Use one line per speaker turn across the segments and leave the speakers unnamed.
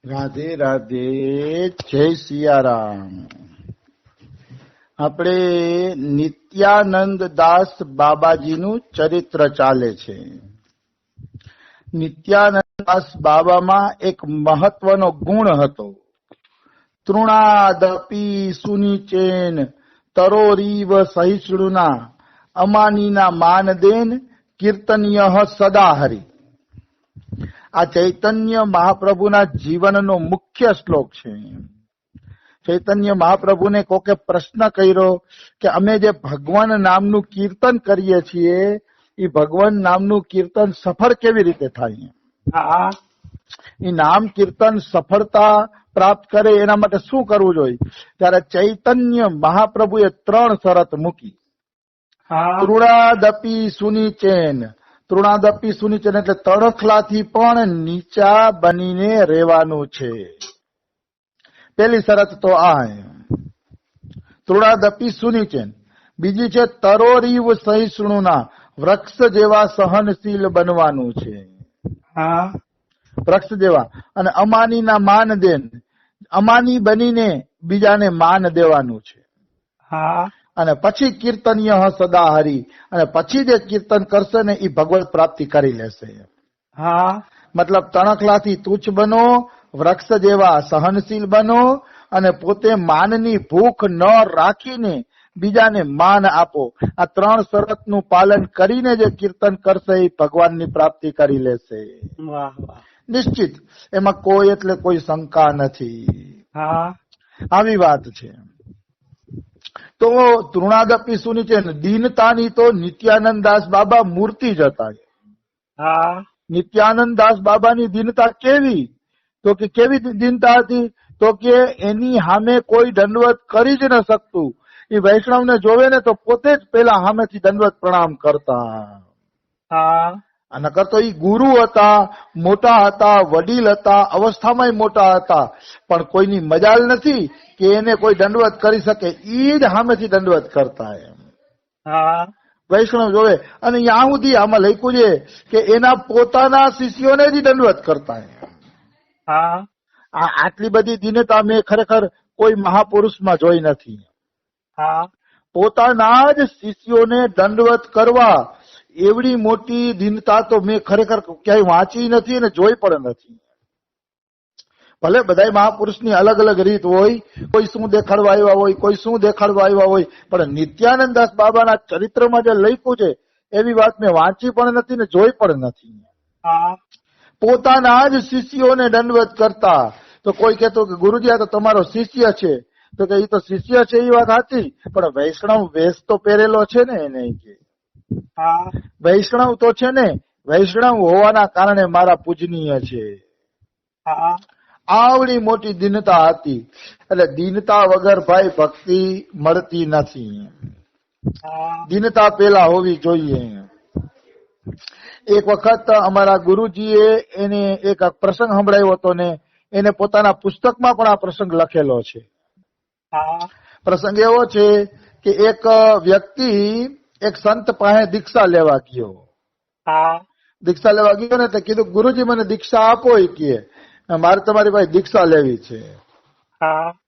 રાધે રાધે, જય સિયારામ. આપણે નિત્યાનંદ દાસ બાબાજીનું ચરિત્ર ચાલે છે. નિત્યાનંદ દાસ બાબામાં એક મહત્વનો ગુણ હતો. તૃણાદપી સુનિચેન તરોરીવ સહિષ્ણુના અમાનીના માનદેન કીર્તનીય સદા હરિ. આ ચૈતન્ય મહાપ્રભુના જીવનનો મુખ્ય શ્લોક છે. ચૈતન્ય મહાપ્રભુને કોકે પ્રશ્ન કર્યો કે અમે જે ભગવાન નામનું કીર્તન કરીએ છીએ એ ભગવાન નામનું કીર્તન સફળ કેવી રીતે થાય? એ નામ કીર્તન સફળતા પ્રાપ્ત કરે એના માટે શું કરવું જોઈએ? ત્યારે ચૈતન્ય મહાપ્રભુએ 3 શરત મૂકી. તૃણાદપી સુનિચેન. તૃણાદપી સુનિચેન એટલે તણખલાથી પણ નીચા બનીને રહેવાનું છે. પેલી શરત તો આ તૃણાદપી સુનિચેન. બીજી છે તરોરીવ સહિષ્ણુના, વૃક્ષ જેવા સહનશીલ બનવાનું છે. વૃક્ષ જેવા. અને અમાનીના માન દેન, અમાની બનીને બીજાને માન દેવાનું છે. અને પછી કીર્તનીય સદા હરિ, અને પછી જે કીર્તન કરશે ને એ ભગવત પ્રાપ્તિ કરી લેશે. મતલબ તણખલાથી તુચ્છ બનો, વૃક્ષ જેવા સહનશીલ બનો, અને પોતે માનની ભૂખ ન રાખીને બીજાને માન આપો. આ 3 શરતનું પાલન કરીને જે કીર્તન કરશે એ ભગવાનની પ્રાપ્તિ કરી લેશે. નિશ્ચિત, એમાં કોઈ એટલે કોઈ શંકા નથી. આવી વાત છે. તો તૃણાદપી સુનિચેન, દીનતાની તો નિત્યાનંદ દાસ બાબા મૂર્તિ જ હતા. નિત્યાનંદ દાસ બાબાની દીનતા કેવી? તો કે કેવી દીનતા હતી? તો કે એની સામે કોઈ દંડવત કરી જ ન શકતું. એ વૈષ્ણવને જોવે ને તો પોતે જ પેલા સામેથી દંડવત પ્રણામ કરતા. અને કરતો એ ગુરુ હતા, મોટા હતા, વડીલ હતા, અવસ્થામાં મોટા હતા, પણ કોઈની મજાલ નથી કે એને કોઈ દંડવત કરી શકે. એ જ સામેથી દંડવત કરતા એમ વૈષ્ણવ જોવે. અને ત્યાં સુધી આમાં લખ્યું છે કે એના પોતાના શિષ્યોને જ દંડવત કરતા. આટલી બધી દીનતા મેં ખરેખર કોઈ મહાપુરુષમાં જોઈ નથી. પોતાના જ શિષ્યોને દંડવત કરવા એવડી મોટી દીનતા તો મેં ખરેખર ક્યાંય વાંચી નથી અને જોઈ પણ નથી. ભલે બધા મહાપુરુષની અલગ અલગ રીત હોય, કોઈ શું દેખાડવા આવ્યા હોય, કોઈ શું દેખાડવા આવ્યા હોય, પણ નિત્યાનંદ દાસ બાબાના ચરિત્રમાં જે લખ્યું છે એવી વાત મેં વાંચી પણ નથી ને જોઈ પણ નથી. પોતાના જ શિષ્યોને દંડવત કરતા. તો કોઈ કહેતો કે ગુરુજી આ તો તમારો શિષ્ય છે, તો કે એ તો શિષ્ય છે એ વાત સાચી, પણ વૈષ્ણવ વેશ તો પહેરેલો છે ને એને. કે વૈષ્ણવ તો છે ને, વૈષ્ણવ હોવાના કારણે મારા પૂજનીય છે. આવડી મોટી દીનતા હતી. એટલે દીનતા વગર ભાઈ ભક્તિ મળતી નથી. દીનતા પેલા હોવી જોઈએ. એક વખત અમારા ગુરુજીએ એને એક પ્રસંગ સંભળાવ્યો હતો ને એને પોતાના પુસ્તકમાં પણ આ પ્રસંગ લખેલો છે. પ્રસંગ એવો છે કે એક વ્યક્તિ એક સંત પાસે દીક્ષા લેવા ગયો. દીક્ષા લેવા ગયો ને તો કીધું ગુરુજી મને દીક્ષા આપો. એ કે મારે તમારી પાસે દીક્ષા લેવી છે.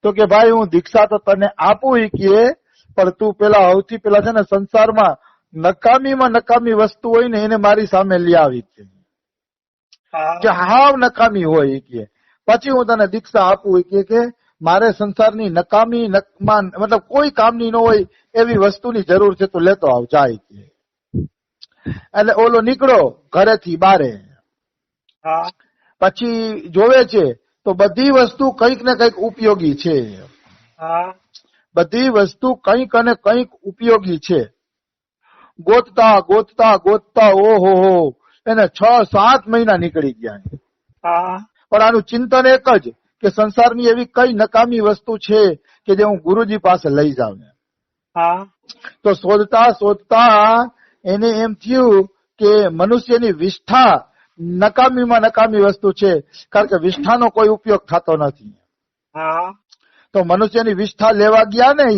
તો કે ભાઈ હું દીક્ષા તો તને આપું. એ કે પણ તું પેલા સૌથી પેલા છે ને સંસારમાં નકામીમાં નકામી વસ્તુ હોય ને એને મારી સામે લઈ આવી કે હાવ નકામી હોય. એ કે પછી હું તને દીક્ષા આપું. એ કે મારે સંસારની નકામી મતલબ કોઈ કામની ન હોય એવી વસ્તુની જરૂર છે, તો લેતો આવ જાય. એટલે ઓલો નીકળો ઘરેથી બારે. પછી જોવે છે તો બધી વસ્તુ કંઈક ને કંઈક ઉપયોગી છે. બધી વસ્તુ કંઈક અને કંઈક ઉપયોગી છે. ગોતતા ગોતતા ગોતતા ઓહો એને 6-7 મહિના નીકળી ગયા. પણ આનું ચિંતન એક જ કે સંસારની એવી કઈ નકામી વસ્તુ છે કે જે હું ગુરુજી પાસે લઈ જાઉં. તો શોધતા શોધતા એને એમ થયું કે મનુષ્યની વિષ્ઠા નકામીમાં નકામી વસ્તુ છે, કારણ કે વિષ્ઠાનો કોઈ ઉપયોગ થતો નથી. તો મનુષ્યની વિષ્ઠા લેવા ગયા ને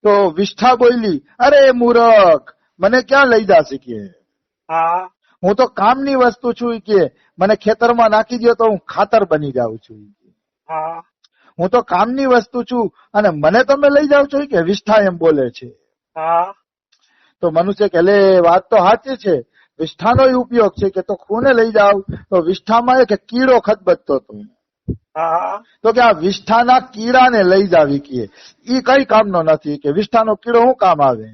તો વિષ્ઠા બોલી, અરે મૂરખ, મને ક્યાં લઈ જાશે કે હું તો કામની વસ્તુ છું. કે મને ખેતરમાં નાખી દો તો હું ખાતર બની જાઉં છું. હું તો કામની વસ્તુ છું અને મને તમે લઈ જાવ છો કે વિષ્ઠા એમ બોલે છે. તો મનુષ્ય કે લે વાત તો સાચી છે, વિષ્ઠાનો ઉપયોગ છે કે તો કોને લઈ જાવ? તો વિષ્ઠામાં એક કીડો ખતબતતો હતો. તો કે આ વિષ્ઠાના કીડાને લઈ જાવી કે ઈ કઈ કામનો નથી, કે વિષ્ઠાનો કીડો શું કામ આવે?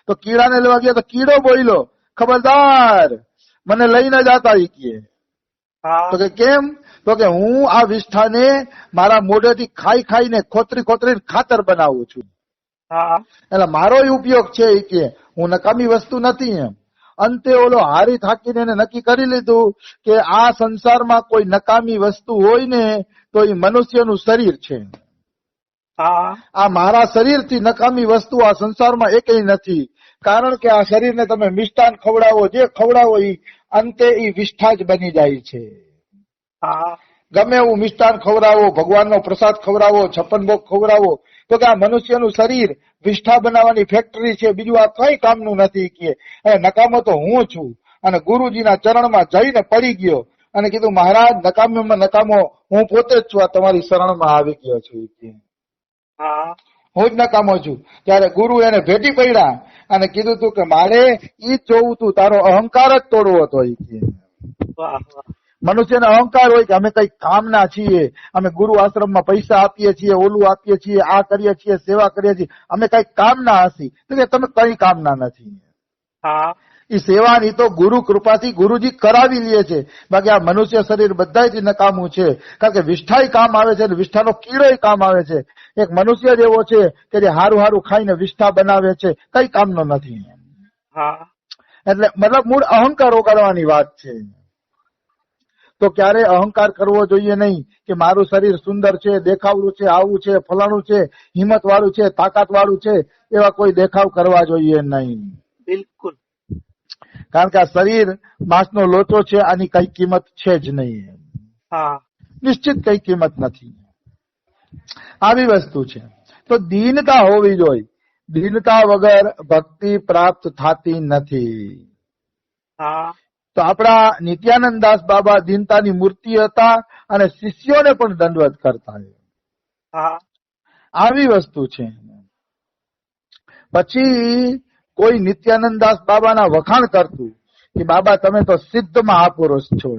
તો કીડાને લેવા ગયા તો કીડો બોલ્યો, ખબરદાર મને લઈને જતા ઈ કે. તો કે કેમ? તો કે હું આ વિષ્ઠાને મારા મોઢેથી ખાઈ ખાઈને ખોતરી ખાતર બનાવું છું, એટલે મારો ઉપયોગ છે ઈ કે, હું નકામી વસ્તુ નથી એમ. અંતે ઓલો હારી થાકીને એને નક્કી કરી લીધું કે આ સંસારમાં કોઈ નકામી વસ્તુ હોય ને તો એ મનુષ્યનું શરીર છે. આ મારા શરીરથી નકામી વસ્તુ આ સંસારમાં એકેય નથી, કારણ કે આ શરીરને તમે મિષ્ટાન ખવડાવો, જે ખવડાવો એ અંતે એ વિષ્ઠા જ બની જાય છે. ગમે એવું મિષ્ટાન ખવડાવો, ભગવાનનો પ્રસાદ ખવડાવો, 56 ભોગ ખવડાવો, તો કે આ મનુષ્યનું શરીર વિષ્ઠા બનાવવાની ફેક્ટરી છે, બીજું આ કઈ કામનું નથી કે. નકામો તો હું છું. અને ગુરુજીના ચરણમાં જઈને પડી ગયો અને કીધું, મહારાજ નકામીમાં નકામો હું પોતે જ છું, આ તમારી શરણમાં આવી ગયો છું કે હું જ નકામો છું. ત્યારે ગુરુ એને ભેટી પડ્યા અને કીધું તું કે મારે ઈ જ જોવું તું, તારો અહંકાર જ તોડવો હતો. મનુષ્યનો અહંકાર હોય કે અમે કઈ કામના છીએ, અમે ગુરુ આશ્રમમાં પૈસા આપીએ છીએ, ઓલું આપીએ છીએ, આ કરીએ છીએ, સેવા કરીએ છીએ, અમે કઈ કામના હસી. તો કે તમે કઈ કામના નથી. એ સેવાની તો ગુરુ કૃપાથી ગુરુજી કરાવી લે છે, બાકી આ મનુષ્ય શરીર બધાથી નકામું છે, કારણ કે વિષ્ઠા કામ આવે છે અને વિષ્ઠાનો કીડો કામ આવે છે. એક મનુષ્ય જ એવો છે કે જે હારું હારું ખાઈને વિષ્ઠા બનાવે છે, કઈ કામનો નથી. એટલે મતલબ મૂળ અહંકાર ઓગાળવાની વાત છે. તો ક્યારે અહંકાર કરવો જોઈએ નહીં કે મારું શરીર સુંદર છે, દેખાવડું છે, આવું છે, ફલાણું છે, હિંમત વાળું છે, તાકાત વાળું છે, એવા કોઈ દેખાવ કરવા જોઈએ નહીં.
બિલકુલ.
કારણ કે આ શરીર માંસનો લોચો છે, આની કઈ કિંમત છે જ નહીં. નિશ્ચિત કઈ કિંમત નથી. આવી વસ્તુ છે. તો દીનતા હોવી જોઈએ. દીનતા વગર ભક્તિ પ્રાપ્ત થતી નથી. તો આપણા નિત્યાનંદ દાસ બાબા દીનતાની મૂર્તિ હતા અને શિષ્યોને પણ દંડવત કરતા. આવી વસ્તુ છે. પછી કોઈ નિત્યાનંદ દાસ બાબાના વખાણ કરતું કે બાબા તમે તો સિદ્ધ મહાપુરુષ છો,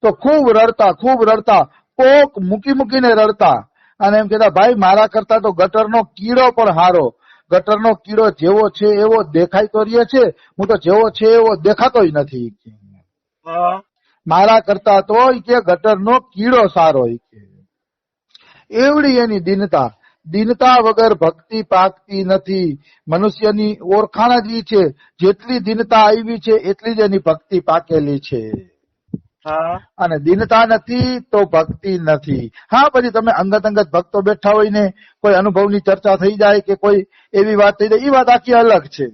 તો ખૂબ રડતા કોક મૂકીને રડતા અને એમ કહેતા ભાઈ મારા કરતા તો ગટરનો કીડો પણ હારો. ગટરનો કીડો જેવો છે એવો દેખાય તો રહે છે, હું તો જેવો છે એવો દેખાતોય નથી. મારા કરતા તો કે ગટરનો કીડો સારો. એવડી એની દીનતા. દીનતા વગર ભક્તિ પાકતી નથી. મનુષ્યની ઓળખાણ જ છે, જેટલી દીનતા આવી છે એટલી જ એની ભક્તિ પાકેલી છે. અને દીનતા નથી તો ભક્તિ નથી. હા, પછી તમે અંગત ભક્તો બેઠા હોય ને કોઈ અનુભવની ચર્ચા થઈ જાય કે કોઈ એવી વાત થઈ જાય, એ વાત આખી અલગ છે.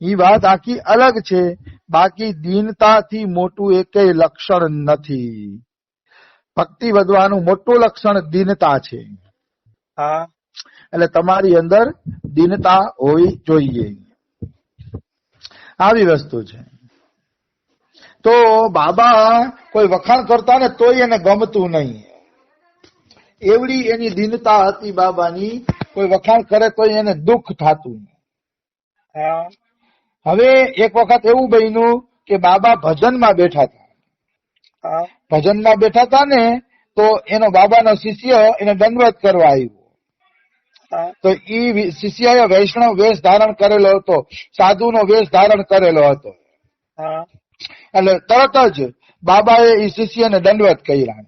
એ વાત આખી અલગ છે. બાકી દીનતાથી મોટું એકેય લક્ષણ નથી. ભક્તિ વધવાનું મોટું લક્ષણ દીનતા છે. એટલે તમારી અંદર દીનતા હોવી જોઈએ. આવી વસ્તુ છે. તો બાબા કોઈ વખાણ કરતા ને તોય એને ગમતું નહીં. એવડી એની દીનતા હતી બાબાની. કોઈ વખાણ કરે તો એને દુઃખ થતું. હવે એક વખત એવું બન્યું કે બાબા ભજનમાં બેઠા હતા. ભજનમાં બેઠા હતા ને તો એનો બાબાનો શિષ્ય એને દંડવત કરવા આવ્યો. તો એ શિષ્યએ વૈષ્ણવ વેશ ધારણ કરેલો હતો, સાધુનો વેશ ધારણ કરેલો હતો. એટલે તરત જ બાબાએ એ શિષ્યને દંડવત કર્યા.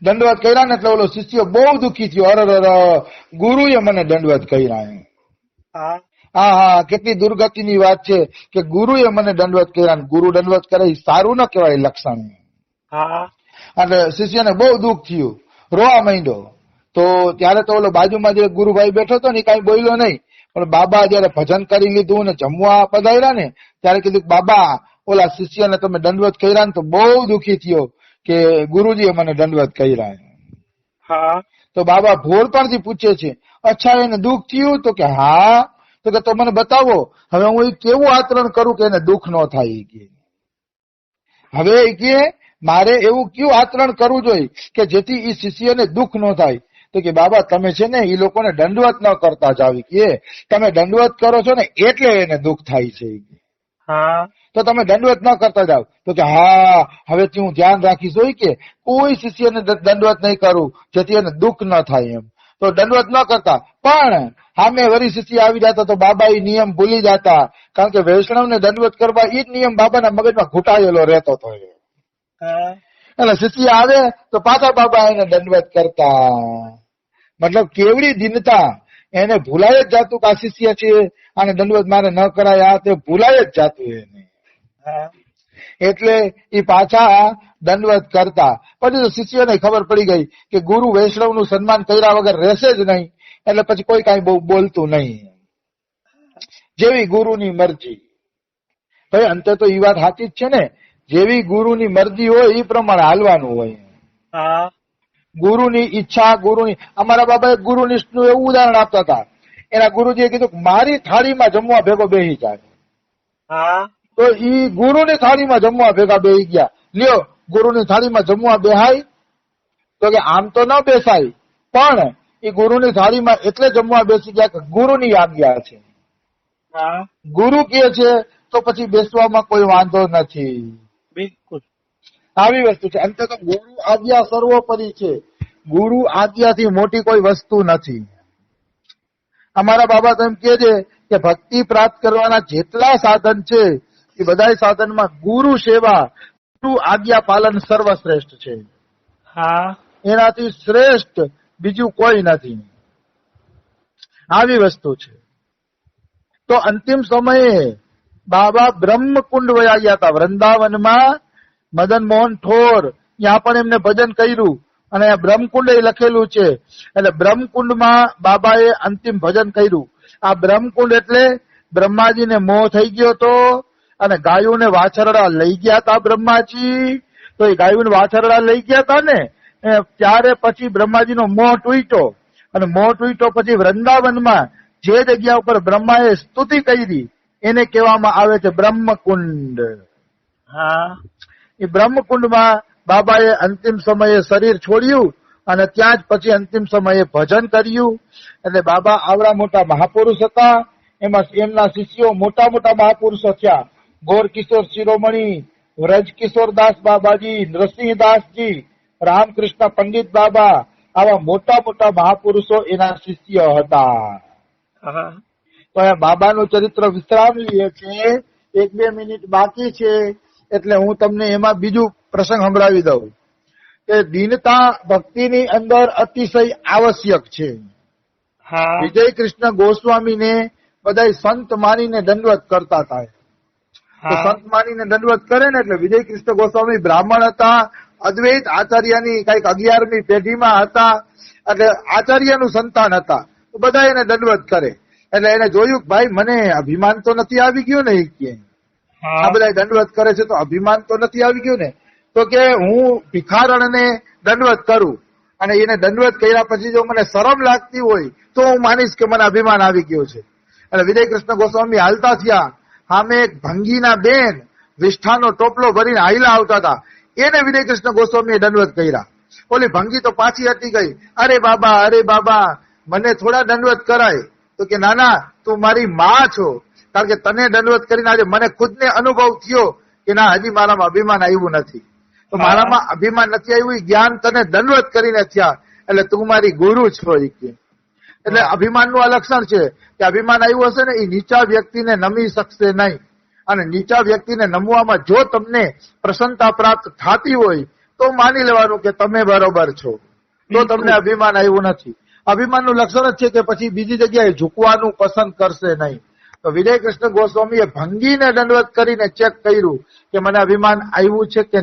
દંડવત કર્યા ને એટલે ઓલો શિષ્ય બહુ દુઃખી થયો. અરે ગુરુએ મને દંડવત કર્યા. હા, કેટલી દુર્ગતિની વાત છે કે ગુરુએ મને દંડવત કર્યા. ગુરુ દંડવત કરે એ સારું ન કહેવાય લક્ષણ. એટલે શિષ્યને બહુ દુઃખ થયું, રોવા માંડ્યો. તો ત્યારે તો ઓલો બાજુમાં જે ગુરુભાઈ બેઠો હતો ને કઈ બોલ્યો નહીં. પણ બાબા જયારે ભજન કરી લીધું ને જમવા પધાર્યા ને ત્યારે કીધું બાબા ઓલા શિષ્યને તમે દંડવત કર્યા ને તો બહુ દુઃખી થયો કે ગુરુજીએ મને દંડવત કર્યા. તો બાબા ભોળપણથી પૂછે છે, અચ્છા એને દુઃખ થયું? તો કે હા. તો કે તો મને બતાવો, હવે હું કેવું આચરણ કરું કે એને દુઃખ ન થાય. હવે કે મારે એવું કયું આચરણ કરવું જોઈએ કે જેથી એ શિષ્યને દુઃખ ન થાય? તો કે બાબા તમે છે ને એ લોકોને દંડવત ન કરતા જાવ, કે તમે દંડવત કરો છો ને એટલે એને દુઃખ થાય છે. તો તમે દંડવત ન કરતા જાવ. તો કે હા હવેથી હું ધ્યાન રાખીશ હોય કે કોઈ શિષ્યને દંડવત નહીં કરું જેથી એને દુઃખ ન થાય એમ. તો દંડવત ન કરતા, પણ સામે વરી શિષ્ય આવી જતા તો બાબા એ નિયમ ભૂલી જતા, કારણ કે વૈષ્ણવને દંડવત કરવા એ જ નિયમ બાબાના મગજમાં ઘૂંટાયેલો રહેતો હતો. એટલે શિષ્ય આવે તો પાછા બાબા એને દંડવત કરતા. મતલબ કેવડી દિનતા, એને ભૂલાય જ જાતું કે આ શિષ્ય છે અને દંડવત મારે ન કરાય, આ તે ભૂલાય જ જાતું એને. એટલે એ પાછા દંડવત કરતા. પછી તો શિષ્યોને ખબર પડી ગઈ કે ગુરુ વૈષ્ણવ નું સન્માન કર્યા વગર રહેશે જ નહીં, એટલે પછી કોઈ કઈ બહુ બોલતું નહીં. જેવી ગુરુની મરજી. ભાઈ અંતે તો એ વાત સાચી જ છે ને, જેવી ગુરુની મરજી હોય એ પ્રમાણે હાલવાનું હોય. ગુરુની ઈચ્છા, ગુરુની, અમારા બાબા ગુરુનિષ્ઠનું એવું ઉદાહરણ આપતા હતા. એના ગુરુજીએ કીધું મારી થાળીમાં જમવા ભેગો બેસી જાય. તો ઈ ગુરુની થાળીમાં જમવા ભેગા બેસી ગયા. લ્યો ગુરુની થાળીમાં જમવા બેહાય? તો કે આમ તો ન બેસાય, પણ એ ગુરુની થાળીમાં એટલે જમવા બેસી ગયા કે ગુરુની આજ્ઞા છે. ગુરુ કે છે તો પછી બેસવામાં કોઈ વાંધો નથી. બિલકુલ આવી વસ્તુ છે. અંતે તો ગુરુ આજ્ઞા સર્વોપરી છે. ગુરુ આજ્ઞાથી મોટી કોઈ વસ્તુ નથી. અમારા બાબા તો એમ કે છે કે ભક્તિ પ્રાપ્ત કરવાના જેટલા સાધન છે એ બધા સાધનમાં ગુરુ સેવા, ગુરુ આજ્ઞા પાલન સર્વશ્રેષ્ઠ છે. એનાથી શ્રેષ્ઠ બીજું કોઈ નથી. આવી વસ્તુ છે. તો અંતિમ સમયે બાબા બ્રહ્મકુંડ વયા ગયા હતા. વૃંદાવનમાં મદન મોહન ઠોર ત્યાં પણ એમને ભજન કર્યું અને બ્રહ્મકુંડ એ લખેલું છે. એટલે બ્રહ્મકુંડમાં બાબાએ અંતિમ ભજન કર્યું. આ બ્રહ્મકુંડ એટલે બ્રહ્માજીને મોહ થઈ ગયો હતો અને ગાયોને વાછરડા લઈ ગયા હતા બ્રહ્માજી. તો એ ગાયોને વાછરડા લઈ ગયા હતા ને ત્યારે પછી બ્રહ્માજીનો મોહ તૂટ્યો અને મોહ તૂટ્યો પછી વૃંદાવનમાં જે જગ્યા ઉપર બ્રહ્માએ સ્તુતિ કરી એને કહેવામાં આવે છે બ્રહ્મકુંડ. એ બ્રહ્મકુંડમાં બાબાએ અંતિમ સમયે શરીર છોડ્યું અને ત્યાં જ પછી અંતિમ સમયે ભજન કર્યું. એટલે બાબા આવડા મોટા મહાપુરુષ હતા. એમાં એમના શિષ્યો મોટા મોટા મહાપુરુષો થયા. ગોરકિશોર શિરોમણી, વ્રજકિશોરદાસ બાબાજી, નરસિંહદાસજી, રામકૃષ્ણ પંડિત બાબા, આવા મોટા મોટા મહાપુરુષો એના શિષ્ય હતા. તો બાબાનું ચરિત્ર વિશ્રામ લઈએ છીએ. 1-2 મિનિટ બાકી છે એટલે હું તમને એમાં બીજું પ્રસંગ સંભળાવી દઉં કે દીનતા ભક્તિની અંદર અતિશય આવશ્યક છે. વિજય કૃષ્ણ ગોસ્વામીને બધા સંત માનીને દંડવત કરતા હતા. તો સંત માનીને દંડવત કરે ને એટલે વિજય કૃષ્ણ ગોસ્વામી બ્રાહ્મણ હતા. અદ્વૈત આચાર્યની કઈક 11મી પેઢીમાં હતા. એટલે આચાર્યનું સંતાન હતા. તો બધા એને દંડવત કરે. એટલે એને જોયું કે ભાઈ મને અભિમાન તો નથી આવી ગયું ને, કે આ બધા દંડવત કરે છે તો અભિમાન તો નથી આવી ગયું ને. તો કે હું ભિખારણને દંડવત કરું અને એને દંડવત કર્યા પછી જો મને શરમ લાગતી હોય તો હું માનીશ કે મને અભિમાન આવી ગયું છે. એટલે વિજય કૃષ્ણ ગોસ્વામી હાલતા થયા. સામે એક ભંગીના બેન વિષ્ઠાનો ટોપલો ભરીને હાઈલા આવતા હતા. એને વિજય કૃષ્ણ ગોસ્વામીએ દંડવત કર્યા. ઓલી ભંગી તો પાછી હટી ગઈ. અરે બાબા મને થોડા દંડવત કરાય. તો કે ના તું મારી માં છો, કારણ કે તને દંડવત કરીને આજે મને ખુદને અનુભવ થયો કે ના હજી મારામાં અભિમાન આવ્યું નથી. તો મારામાં અભિમાન નથી આવ્યું જ્ઞાન તને દંડવત કરીને થયા, એટલે તું મારી ગુરુ છો. એટલે અભિમાનનું આ લક્ષણ છે કે અભિમાન આવ્યું હશે ને એ નીચા વ્યક્તિને નમી શકશે નહીં. અને નીચા વ્યક્તિને નમવામાં જો તમને પ્રસન્નતા પ્રાપ્ત થતી હોય તો માની લેવાનું કે તમે બરોબર છો. તો તમને અભિમાન આવ્યું નથી. અભિમાનનું લક્ષણ જ છે કે પછી બીજી જગ્યાએ ઝૂકવાનું પસંદ કરશે નહીં. તો વિજય કૃષ્ણ ગોસ્વામીએ ભંગીને દંડવત કરીને ચેક કર્યું કે મને અભિમાન આવ્યું છે કે